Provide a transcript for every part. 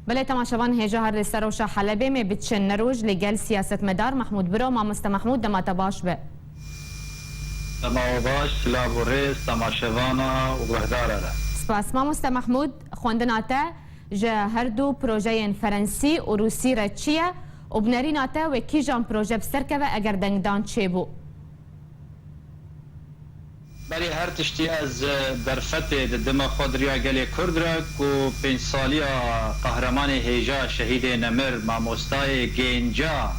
بله تماشاوان هجا هر سروشا حلبه می بچن نروج لگل سیاست مدار محمود برو ما مست محمود دماتا باش به دماو باش سلاب و ریز تماشاوانا و بهداره سپاس ما مست محمود خوندناتا جا هر دو پروژه فرنسی و روسی را چیه و بنریناتا و کی جان پروژه بسرکه و اگر دنگدان چه بو بله هر تشتی از برفت دم خود ریا گلی کرد را که 5 سالی قهرمان هیجا شهید نمر ماموستای گینجا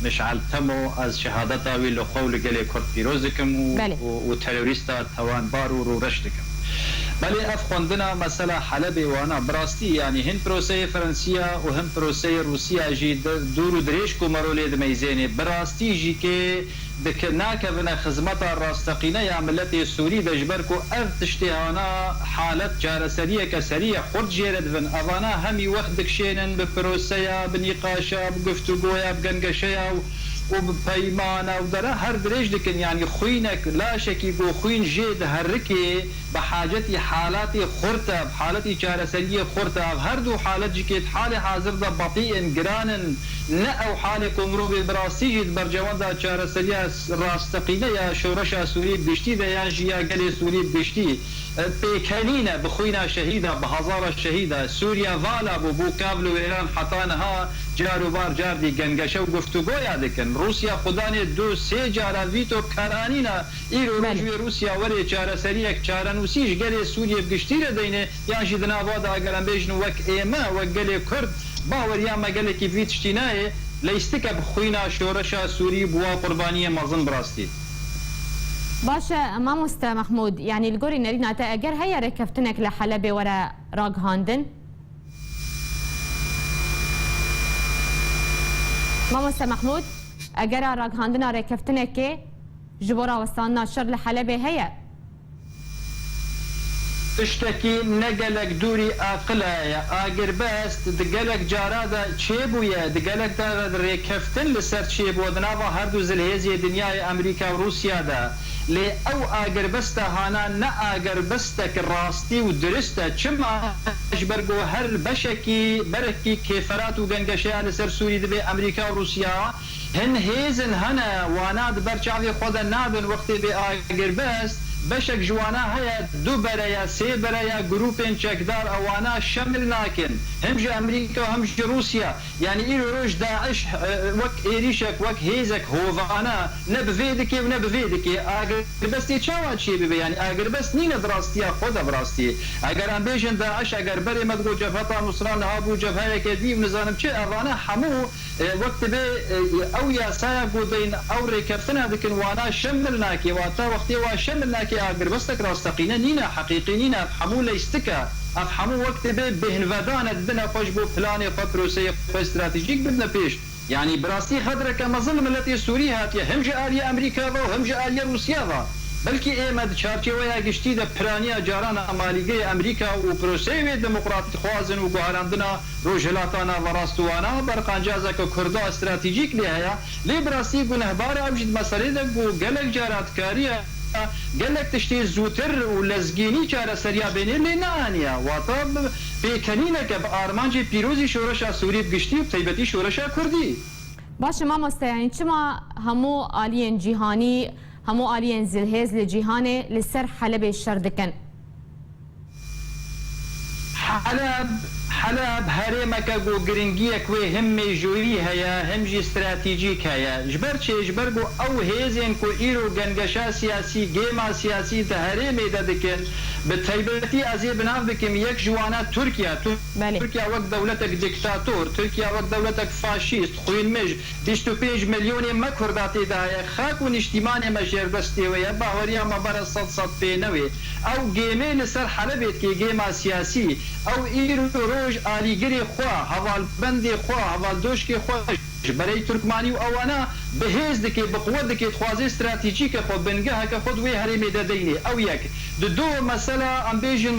مشعل تمو از شهادت آوی لخول گلی کرد پیروز کم و تروریستا توانبار و رو رشد کم بله اف خوندنا مثلا حلب وانا براستی یعنی هن پروسه فرانسیا و هم پروسه روسیا جی دور و دریش کو مرولید میزینه براستی جی که دکنا بنا خدمت راستقینه یا ملت سوری دجبر کو اف تشتیانا حالت جارسریه کسریه خرد جیرد بن اوانا همی وقت دکشینن به پروسه بنقاشا بگفتگویا بگنگشیا و بپیمانه و داره هر درش دکن یعنی خوینک لا شکی گو خوین جید هرکی بحاجتی حالتی خورتا بحالتی چارسری خورتا هر دو حالت جکت حال حاضر دا بطیئن گرانن نه او حال کمرو براسی جید برجوان دا چارسری راستقینه یا شورش سوری بشتی دا یا جیا گلی سوری بشتی پیکنینه بخوینا شهیده بهزار شهیده سوریا والا بو کابل و ایران حتانها جارو بار جار دی گنگشه و گفتگو یادکن روسیا خدانه 2-3 جارا ویتو کرانینا ایرو رجوی روسیا ولی چاره سری یک چاره نوسیش گلی سوریه بگشتی را دینه یا جیدنا وادا اگرم بیشن وک ایمه وک گلی کرد باور یا مگلی که ویتشتی نایه لیستکه بخوینا شورشا سوری بوا قربانی مزن براستی باشه ما مست محمود يعني الجوري نرينا اگر هيا ركفتنك لحلبة ورا راق هاندن ما مست محمود اگر راق هاندن ركفتنك جبورا وصلنا شر لحلبة هيا تشتكي نقلك دوري عقلها اگر بس دقلك جارادا تشيبويا دقلك دا ريكفتن لسر تشيبو دنافا هردو زلهيزي دنيا امريكا وروسيا دا لي او اگر بستا هانا نا اگر بستك راستي ودرستا چما اجبرگو هر بشكي بركي كيفرات وغنگشيا لسر سوري دبي امريكا وروسيا هن هيزن هنا واناد برچاوي خود نابن وقتي بي اگر بس بشك جوانا هيا دو برايا سي برايا جروبين چكدار اوانا شمل ناكن همج امريكا وهمج روسيا يعني ايرو روش داعش وك ايريشك وك هيزك هوفانا نبفيدك ونبفيدك اگر بس تشاوات شي بي يعني اگر بس نين دراستيا خود براستي اگر ام بيجن داعش اگر بري مدغو جبهه نصران هابو جبهه كدي ونظام چه اوانا حمو وقت بي او يا سايا بودين او ريكفتنا دكن وانا شملناكي واتا وقتي واشملناكي اگر بستك راستقينا نينا حقيقي نينا افحمو ليستكا افحمو وقت بهن ودانا دنا خوش بو بلاني فبروسي استراتيجيك بدنا بيش يعني براسي خدرك مظلم التي سوريا هاتيا همج آلية امريكا وهمج آلية روسيا بلكي ايمد چارچه ويا گشتي د پرانيا جارانا ماليگي امريكا و پروسي ديمقراطي خوازن و گوهراندنا روجلاتانا وراستوانا برقانجازا که کردا استراتيجيك ليها لي براسي گنهبار اوجد مسئله دگو گلک جاراتكاريا قالك تشتي زوتر ولزقيني چاره سريا بيني لنانيا واتا بكنينك بارمانجي بيروزي شورشا سوري بگشتي بتيبتي شورشا كردي باشه ما مستيعني چما همو آلين جيهاني همو آلين زلهيز لجيهاني لسر حلب الشردكن حلب هرمك جو جرينجيك وهم جوي هيا همجي استراتيجيك هيا جبرجو او هيزن كو ايرو جنگشا سياسي جيما سياسي تهرمي ددكن بتيبتي ازي بناف بكم يك جوانا تركيا تركيا وقت دولتك ديكتاتور تركيا وقت دولتك فاشيست خوين مج 25 مليون ما كرداتي دا خاكو اجتماعي مجر دستي ويا باوريا ما بر صد بينوي او جيمي لسر حلبت كي جيما سياسي او ايرو روج آلیگری خواه، حوال بندی خواه، حوال دوشکی خواه برای ترکمانی و اوانا بهز دکی بقوت دکی خوازی استراتژیک خود بنگه که خود وی هرمی دادینی او یک دو مسئله ام بیجن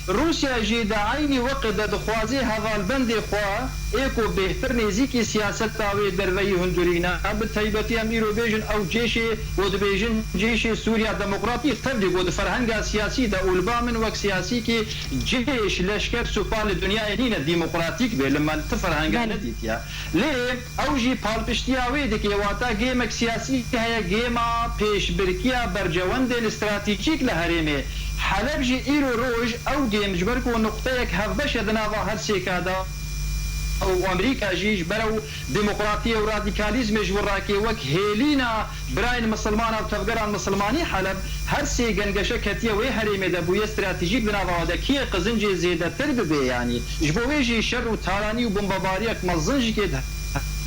روسیا جی دعینی وقت د خوازی حوال بند خوا ایکو بهتر نزیکی سیاست تاوی دروی هندورینا به تایبتی ام ایرو بیجن او جیش و د بیجن جیش سوریا دموکراتی تبدی بود فرهنگ سیاسی د اولبامن وک سیاسی کی جیش لشکر سپال دنیا دین دموکراتیک به لما تفرهنگ ندیت یا لی او جی پالپشتیاوی دکی واتا گیمک سیاسی هيا گیما پیش برکیا برجوند استراتیجیک لهریمه حلب جی ایرو روج او گیم جبرکو نقطه یک هفبش دناوا هر سیکادا او امریکا جیج برو دموکراتی و رادیکالیزم جوراکی وک هیلینا براین مسلمان او تفگران مسلمانی حلب هر سی گنگشه کتیه وی هریمه ده بوی استراتیجیک بناوا ده کیه قزنجی زیده تر ببه یعنی جبوی جی شر و تارانی و بمباباری اک مزنجی که ده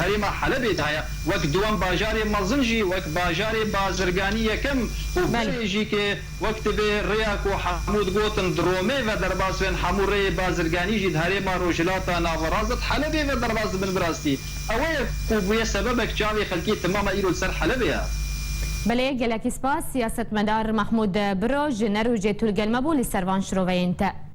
هريما حلب دايا وقت دوام باجاري مزنجي وقت باجاري بازرگاني يكم وبيجي كي وقت برياك وحمود قوتن درومي ودرباس بين حموري بازرگاني جي هريما روجلاتا نافرازت حلب ودرباس بن براستي اوه وبويا سببك جاوي خلقي تماما ايرو سر حلب يا بله گلکی سپاس سیاست مدار محمود بروج نروج تولگل مبول سروان شروعینته